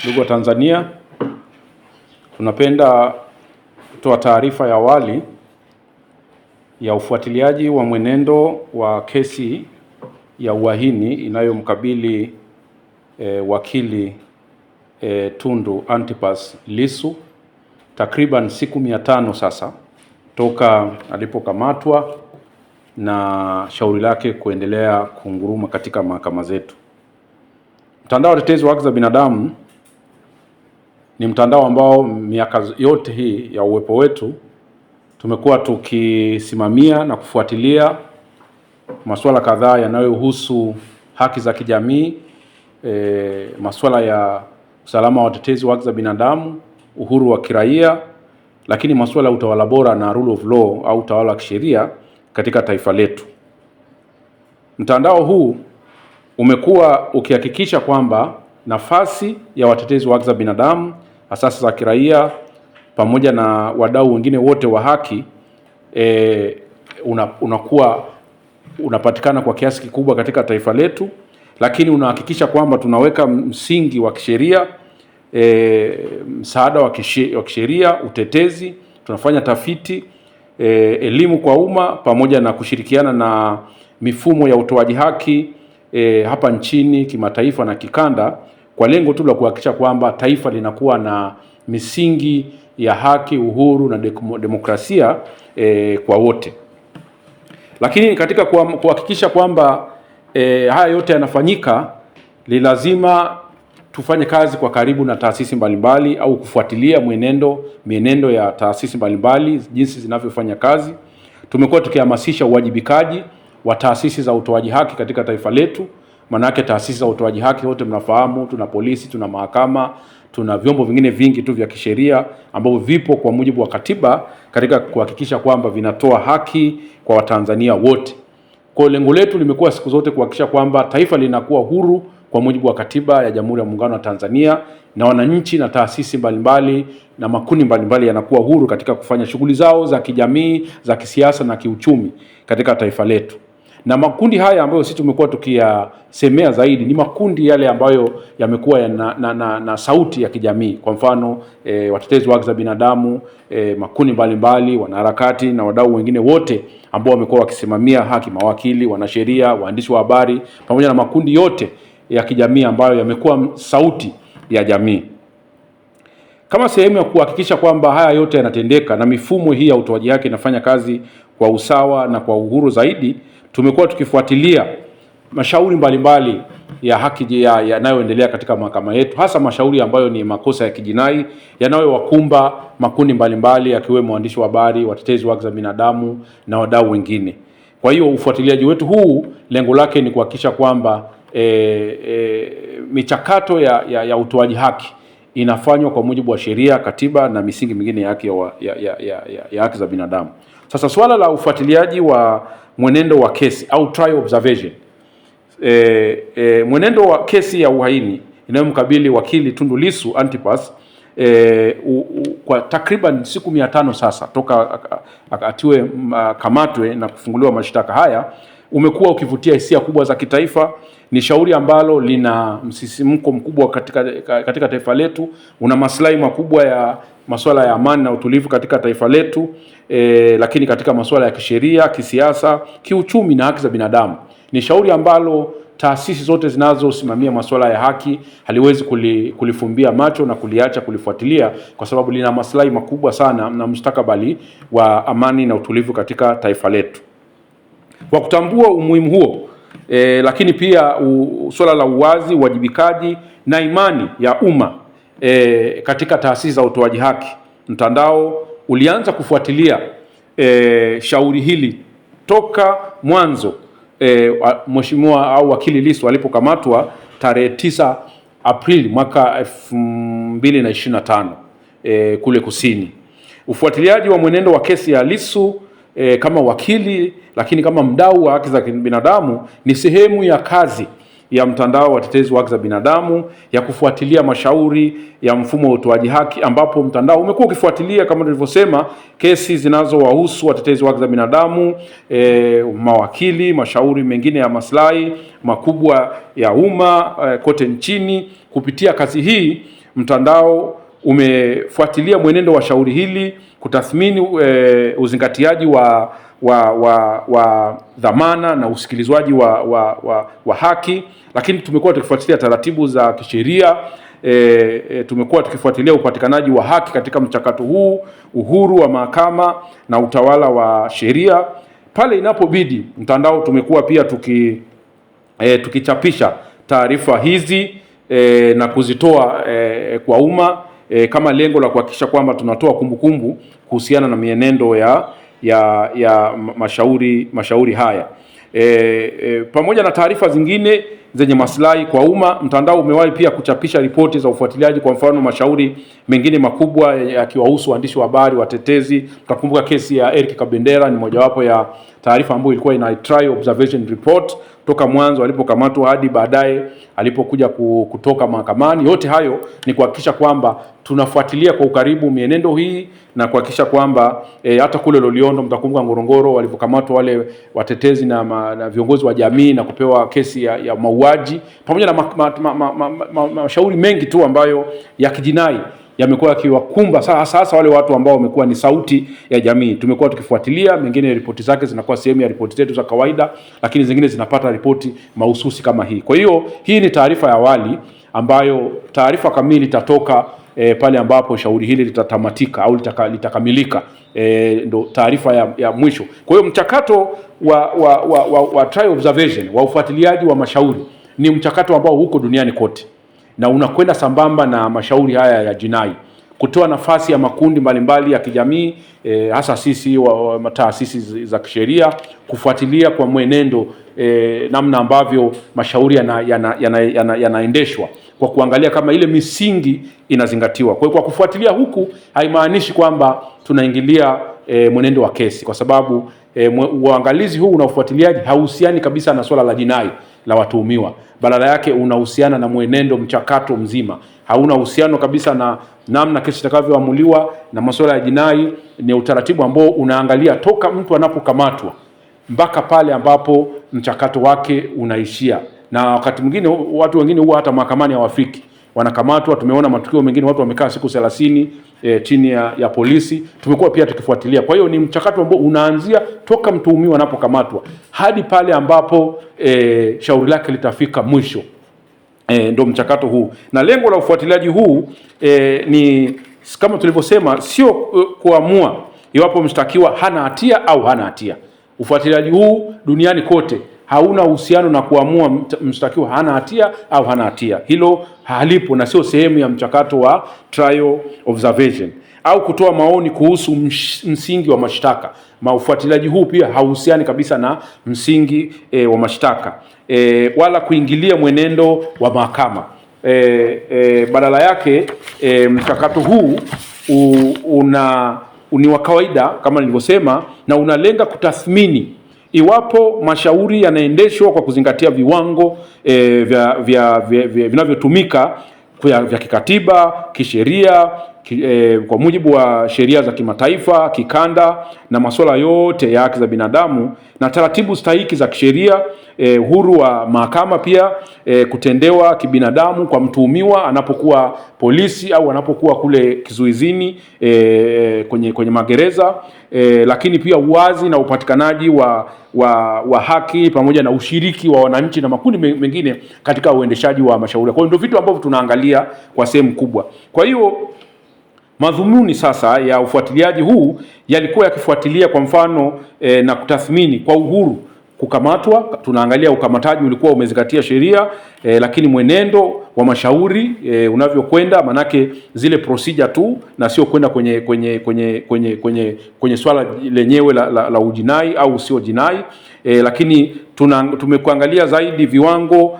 Ndugu wa Tanzania, tunapenda kutoa taarifa ya awali ya ufuatiliaji wa mwenendo wa kesi ya uhaini inayomkabili wakili Tundu Antipas Lissu takriban siku 500 sasa toka alipokamatwa na shauri lake kuendelea kunguruma katika mahakama zetu. Mtandao wa Watetezi wa Haki za Binadamu ni mtandao ambao miaka yote hii ya uwepo wetu tumekuwa tukisimamia na kufuatilia masuala kadhaa yanayohusu haki za kijamii, masuala ya usalama wa watetezi wa haki za binadamu, uhuru wa kiraia, lakini masuala ya utawala bora na rule of law au utawala wa kisheria katika taifa letu. Mtandao huu umekuwa ukihakikisha kwamba nafasi ya watetezi wa haki za binadamu, asasi za kiraia pamoja na wadau wengine wote wa haki unakuwa unapatikana kwa kiasi kikubwa katika taifa letu, lakini unahakikisha kwamba tunaweka msingi wa kisheria, msaada wa kisheria, utetezi, tunafanya tafiti, elimu kwa umma pamoja na kushirikiana na mifumo ya utoaji haki hapa nchini, kimataifa na kikanda, kwa lengo tu la kuhakikisha kwamba taifa linakuwa na misingi ya haki, uhuru na demokrasia kwa wote. Lakini katika kuhakikisha kwamba haya yote yanafanyika, ni lazima tufanye kazi kwa karibu na taasisi mbalimbali au kufuatilia mienendo ya taasisi mbalimbali jinsi zinavyofanya kazi. Tumekuwa tukihamasisha uwajibikaji wa taasisi za utoaji haki katika taifa letu. Manake taasisi za utoaji haki wote mnafahamu, tuna polisi, tuna mahakama, tuna vyombo vingine vingi tu vya kisheria ambavyo vipo kwa mujibu wa katiba katika kuhakikisha kwamba vinatoa haki kwa Watanzania wote. Kwa lengo letu limekuwa siku zote kuhakikisha kwamba taifa linakuwa huru kwa mujibu wa katiba ya Jamhuri ya Muungano wa Tanzania, na wananchi na taasisi mbalimbali na makundi mbalimbali yanakuwa huru katika kufanya shughuli zao za kijamii, za kisiasa na kiuchumi katika taifa letu. Na makundi haya ambayo sisi tumekuwa tukiyasemea zaidi ni makundi yale ambayo yamekuwa na sauti ya kijamii. Kwa mfano watetezi wa haki za binadamu, makundi mbalimbali, wanaharakati na wadau wengine wote ambao wamekuwa wakisimamia haki, mawakili, wanasheria, waandishi wa habari pamoja na makundi yote ya kijamii ambayo yamekuwa sauti ya jamii. Kama sehemu ya kuhakikisha kwamba haya yote yanatendeka na mifumo hii ya utoaji haki inafanya kazi kwa usawa na kwa uhuru zaidi, tumekuwa tukifuatilia mashauri mbalimbali ya haki yanayoendelea katika mahakama yetu, hasa mashauri ambayo ni makosa ya kijinai yanayowakumba makundi mbalimbali yakiwemo waandishi wa habari, watetezi wa haki za binadamu na wadau wengine. Kwa hiyo ufuatiliaji wetu huu lengo lake ni kuhakikisha kwamba michakato ya utoaji haki inafanywa kwa mujibu wa sheria, katiba na misingi mingine ya haki ya haki za binadamu. Sasa swala la ufuatiliaji wa mwenendo wa kesi au trial observation, mwenendo wa kesi ya uhaini inayomkabili wakili Tundu Lissu Antipas kwa takriban siku 500 sasa toka atiwe kamatwe na kufunguliwa mashtaka haya, umekuwa ukivutia hisia kubwa za kitaifa. Ni shauri ambalo lina msisimko mkubwa katika taifa letu, una maslahi makubwa ya masuala ya amani na utulivu katika taifa letu, lakini katika masuala ya kisheria, kisiasa, kiuchumi na haki za binadamu. Ni shauri ambalo taasisi zote zinazosimamia masuala ya haki haliwezi kulifumbia macho na kuliacha kulifuatilia, kwa sababu lina maslahi makubwa sana na mustakabali wa amani na utulivu katika taifa letu. Kwa kutambua umuhimu huo, lakini pia swala la uwazi, uwajibikaji na imani ya umma katika taasisi za utoaji haki, mtandao ulianza kufuatilia shauri hili toka mwanzo Mheshimiwa au wakili Lissu alipokamatwa tarehe 9 Aprili mwaka 2025 kule Kusini. Ufuatiliaji wa mwenendo wa kesi ya Lissu kama wakili lakini kama mdau wa haki za binadamu ni sehemu ya kazi ya mtandao wa watetezi wa haki za binadamu ya kufuatilia mashauri ya mfumo wa utoaji haki, ambapo mtandao umekuwa ukifuatilia kama nilivyosema kesi zinazowahusu watetezi wa haki za binadamu, mawakili, mashauri mengine ya maslahi makubwa ya umma kote nchini. Kupitia kazi hii mtandao umefuatilia mwenendo wa shauri hili, kutathmini uzingatiaji wa dhamana na usikilizwaji wa haki, lakini tumekuwa tukifuatilia taratibu za kisheria. Tumekuwa tukifuatilia upatikanaji wa haki katika mchakato huu, uhuru wa mahakama na utawala wa sheria. Pale inapobidi, mtandao tumekuwa pia tukichapisha taarifa hizi na kuzitoa kwa umma kama lengo la kuhakikisha kwamba tunatoa kumbukumbu kuhusiana na mienendo ya mashauri haya. Pamoja na taarifa zingine zenye maslahi kwa umma, mtandao umewahi pia kuchapisha ripoti za ufuatiliaji. Kwa mfano, mashauri mengine makubwa yakiwahusu waandishi wa habari, watetezi. Tutakumbuka kesi ya Eric Kabendera ni mojawapo ya taarifa ambayo ilikuwa ina trial observation report toka mwanzo alipokamatwa hadi baadaye alipokuja kutoka mahakamani. Yote hayo ni kuhakikisha kwamba tunafuatilia kwa ukaribu mienendo hii na kuhakikisha kwamba hata kule Loliondo, mtakumbuka Ngorongoro, walipokamatwa wale watetezi na viongozi wa jamii na kupewa kesi ya mauaji, pamoja na mashauri mengi tu ambayo ya kijinai yamekuwa yakiwakumba sasa wale watu ambao wamekuwa ni sauti ya jamii. Tumekuwa tukifuatilia, mengine ripoti zake zinakuwa sehemu ya ripoti zetu za kawaida, lakini zingine zinapata ripoti mahususi kama hii. Kwa hiyo hii ni taarifa ya awali ambayo taarifa kamili itatoka pale ambapo shauri hili litatamatika au litakamilika, ndo taarifa ya mwisho. Kwa hiyo mchakato wa trial observation, wa ufuatiliaji wa mashauri ni mchakato ambao huko duniani kote na unakwenda sambamba na mashauri haya ya jinai, kutoa nafasi ya makundi mbalimbali ya kijamii, hasa sisi wa taasisi za kisheria kufuatilia kwa mwenendo namna ambavyo mashauri yanaendeshwa kwa kuangalia kama ile misingi inazingatiwa. Kwa hiyo kwa kufuatilia huku haimaanishi kwamba tunaingilia mwenendo wa kesi, kwa sababu uangalizi huu na ufuatiliaji hauhusiani kabisa na swala la jinai la watuhumiwa. Badala yake unahusiana na mwenendo, mchakato mzima. Hauna uhusiano kabisa na namna kesi itakavyoamuliwa na masuala ya jinai. Ni utaratibu ambao unaangalia toka mtu anapokamatwa mpaka pale ambapo mchakato wake unaishia. Na wakati mwingine watu wengine huwa hata mahakamani hawafiki, wanakamatwa. Tumeona matukio mengine watu wamekaa siku 30 chini ya polisi. Tumekuwa pia tukifuatilia. Kwa hiyo ni mchakato ambao unaanzia toka mtuhumiwa anapokamatwa hadi pale ambapo shauri lake litafika mwisho. Ndio mchakato huu, na lengo la ufuatiliaji huu ni kama tulivyosema, sio kuamua iwapo mshtakiwa hana hatia au hana hatia. Ufuatiliaji huu duniani kote hauna uhusiano na kuamua mshtakiwa hana hatia au hana hatia. Hilo halipo na sio sehemu ya mchakato wa trial observation au kutoa maoni kuhusu msingi wa mashtaka. Ufuatiliaji huu pia hauhusiani kabisa na msingi wa mashtaka wala kuingilia mwenendo wa mahakama. Badala yake mchakato huu ni wa kawaida kama nilivyosema, na unalenga kutathmini iwapo mashauri yanaendeshwa kwa kuzingatia viwango vinavyotumika vya kikatiba, kisheria, kwa mujibu wa sheria za kimataifa, kikanda na masuala yote ya haki za binadamu na taratibu stahiki za kisheria, uhuru wa mahakama pia kutendewa kibinadamu kwa mtuhumiwa anapokuwa polisi au anapokuwa kule kizuizini kwenye magereza, lakini pia uwazi na upatikanaji wa haki pamoja na ushiriki wa wananchi na makundi mengine katika uendeshaji wa mashauri. Kwa hiyo ndio vitu ambavyo tunaangalia kwa sehemu kubwa. Kwa hiyo madhumuni sasa ya ufuatiliaji huu yalikuwa yakifuatilia kwa mfano na kutathmini kwa uhuru kukamatwa. Tunaangalia ukamataji ulikuwa umezingatia sheria, lakini mwenendo wa mashauri unavyokwenda, manake zile procedure tu na sio kwenda kwenye swala lenyewe la ujinai au sio jinai. Lakini tumekuangalia zaidi viwango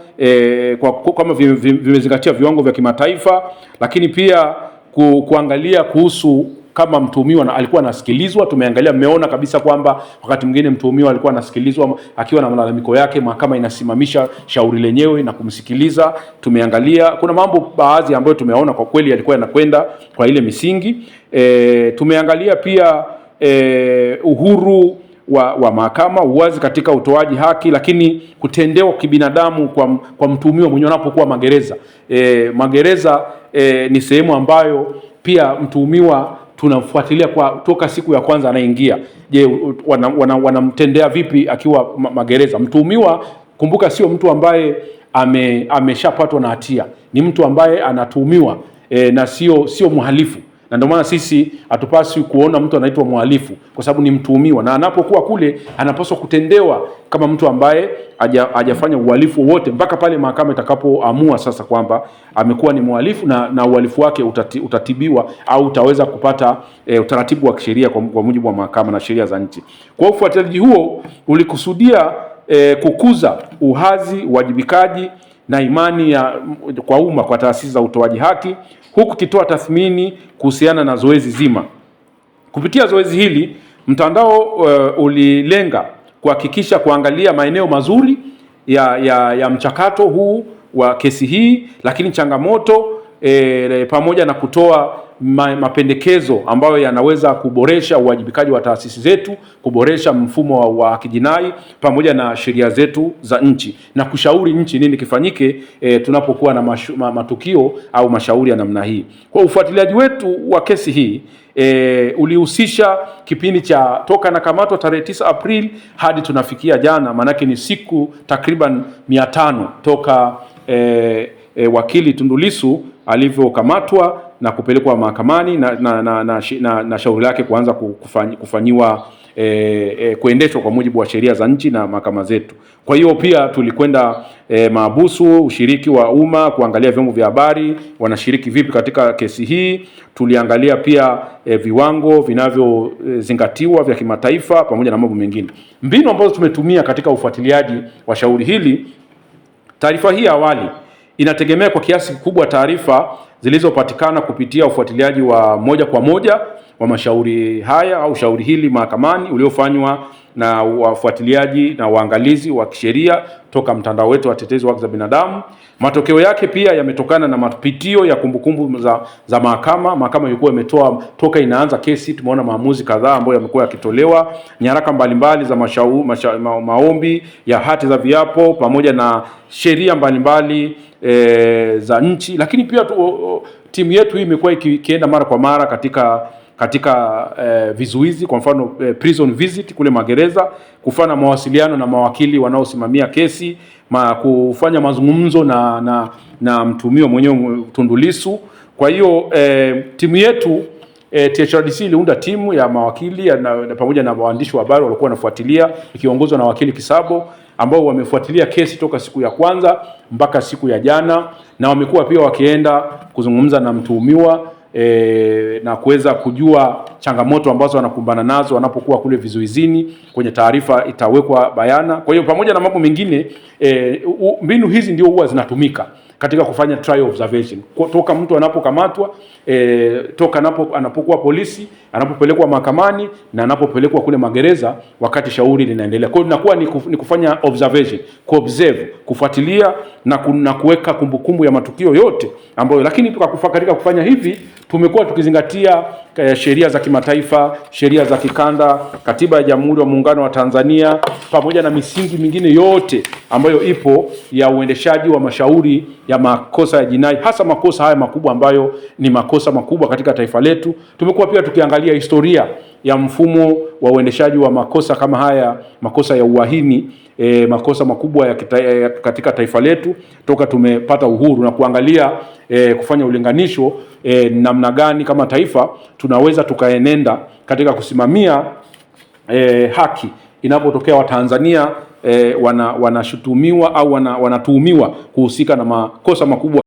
kama vimezingatia viwango vya kimataifa, lakini pia kuangalia kuhusu kama mtuhumiwa alikuwa anasikilizwa. Tumeangalia, mmeona kabisa kwamba wakati mwingine mtuhumiwa alikuwa anasikilizwa akiwa na malalamiko yake, mahakama inasimamisha shauri lenyewe na kumsikiliza. Tumeangalia kuna mambo baadhi ambayo tumeona kwa kweli yalikuwa yanakwenda kwa ile misingi. Tumeangalia pia uhuru wa mahakama, uwazi katika utoaji haki, lakini kutendewa kibinadamu kwa mtuhumiwa mwenyewe anapokuwa magereza. Magereza ni sehemu ambayo pia mtuhumiwa tunamfuatilia kwa toka siku ya kwanza anaingia. Je, wanamtendea vipi akiwa magereza? Mtuhumiwa, kumbuka, sio mtu ambaye ameshapatwa na hatia, ni mtu ambaye anatuhumiwa na sio mhalifu. Na ndio maana sisi hatupaswi kuona mtu anaitwa mhalifu, kwa sababu ni mtuhumiwa, na anapokuwa kule anapaswa kutendewa kama mtu ambaye hajafanya uhalifu wote, mpaka pale mahakama itakapoamua sasa kwamba amekuwa ni mhalifu na uhalifu wake utatibiwa au utaweza kupata utaratibu wa kisheria kwa mujibu wa mahakama na sheria za nchi. Kwa ufuatiliaji huo ulikusudia kukuza uhazi, uwajibikaji na imani kwa umma kwa taasisi za utoaji haki, huku kitoa tathmini kuhusiana na zoezi zima. Kupitia zoezi hili, mtandao ulilenga kuhakikisha kuangalia maeneo mazuri ya mchakato huu wa kesi hii, lakini changamoto pamoja na kutoa mapendekezo ambayo yanaweza kuboresha uwajibikaji wa taasisi zetu, kuboresha mfumo wa haki jinai pamoja na sheria zetu za nchi, na kushauri nchi nini kifanyike tunapokuwa na matukio au mashauri ya namna hii. Kwa ufuatiliaji wetu wa kesi hii ulihusisha kipindi cha toka nakamatwa tarehe 9 Aprili hadi tunafikia jana, maanake ni siku takriban 500 toka wakili Tundu Lissu alivyokamatwa na kupelekwa mahakamani na shauri lake kuanza kufanyiwa kuendeshwa kwa mujibu wa sheria za nchi na mahakama zetu. Kwa hiyo pia tulikwenda mahabusu, ushiriki wa umma, kuangalia vyombo vya habari wanashiriki vipi katika kesi hii. Tuliangalia pia viwango vinavyozingatiwa vya kimataifa pamoja na mambo mengine. Mbinu ambazo tumetumia katika ufuatiliaji wa shauri hili, taarifa hii awali inategemea kwa kiasi kikubwa taarifa zilizopatikana kupitia ufuatiliaji wa moja kwa moja wa mashauri haya au shauri hili mahakamani uliofanywa na wafuatiliaji na waangalizi wa kisheria toka mtandao wetu wa watetezi wa haki za binadamu. Matokeo yake pia yametokana na mapitio ya kumbukumbu za mahakama. Mahakama ilikuwa imetoa toka inaanza kesi, tumeona maamuzi kadhaa ambayo yamekuwa yakitolewa, nyaraka mbalimbali za maombi ya hati za viapo pamoja na sheria mbalimbali za nchi. Lakini pia timu yetu hii imekuwa ikienda mara kwa mara katika vizuizi, kwa mfano prison visit kule magereza, kufanya mawasiliano na mawakili wanaosimamia kesi, kufanya mazungumzo na mtuhumiwa mwenyewe Tundu Lissu. Kwa hiyo timu yetu THRDC iliunda timu ya mawakili pamoja na waandishi wa habari walikuwa wanafuatilia, ikiongozwa na wakili Kisabo, ambao wamefuatilia kesi toka siku ya kwanza mpaka siku ya jana, na wamekuwa pia wakienda kuzungumza na mtuhumiwa na kuweza kujua changamoto ambazo wanakumbana nazo wanapokuwa kule vizuizini. Kwenye taarifa itawekwa bayana. Kwa hiyo pamoja na mambo mengine, mbinu hizi ndio huwa zinatumika katika kufanya trial observation, toka mtu anapokamatwa, toka anapokuwa polisi, anapopelekwa mahakamani na anapopelekwa kule magereza wakati shauri linaendelea. Kwa hiyo inakuwa ni kufanya observation, kuobserve, kufuatilia na kuweka kumbukumbu ya matukio yote ambayo, lakini katika kufanya hivi tumekuwa tukizingatia sheria za kimataifa, sheria za kikanda, katiba ya Jamhuri ya Muungano wa Tanzania pamoja na misingi mingine yote ambayo ipo ya uendeshaji wa mashauri ya makosa ya jinai, hasa makosa haya makubwa ambayo ni makosa makubwa katika taifa letu. Tumekuwa pia tukiangalia historia ya mfumo wa uendeshaji wa makosa kama haya, makosa ya uhaini, makosa makubwa katika taifa letu toka tumepata uhuru, na kuangalia kufanya ulinganisho namna gani kama taifa tunaweza tukaenenda katika kusimamia haki inapotokea Watanzania wanashutumiwa au wanatuhumiwa kuhusika na makosa makubwa.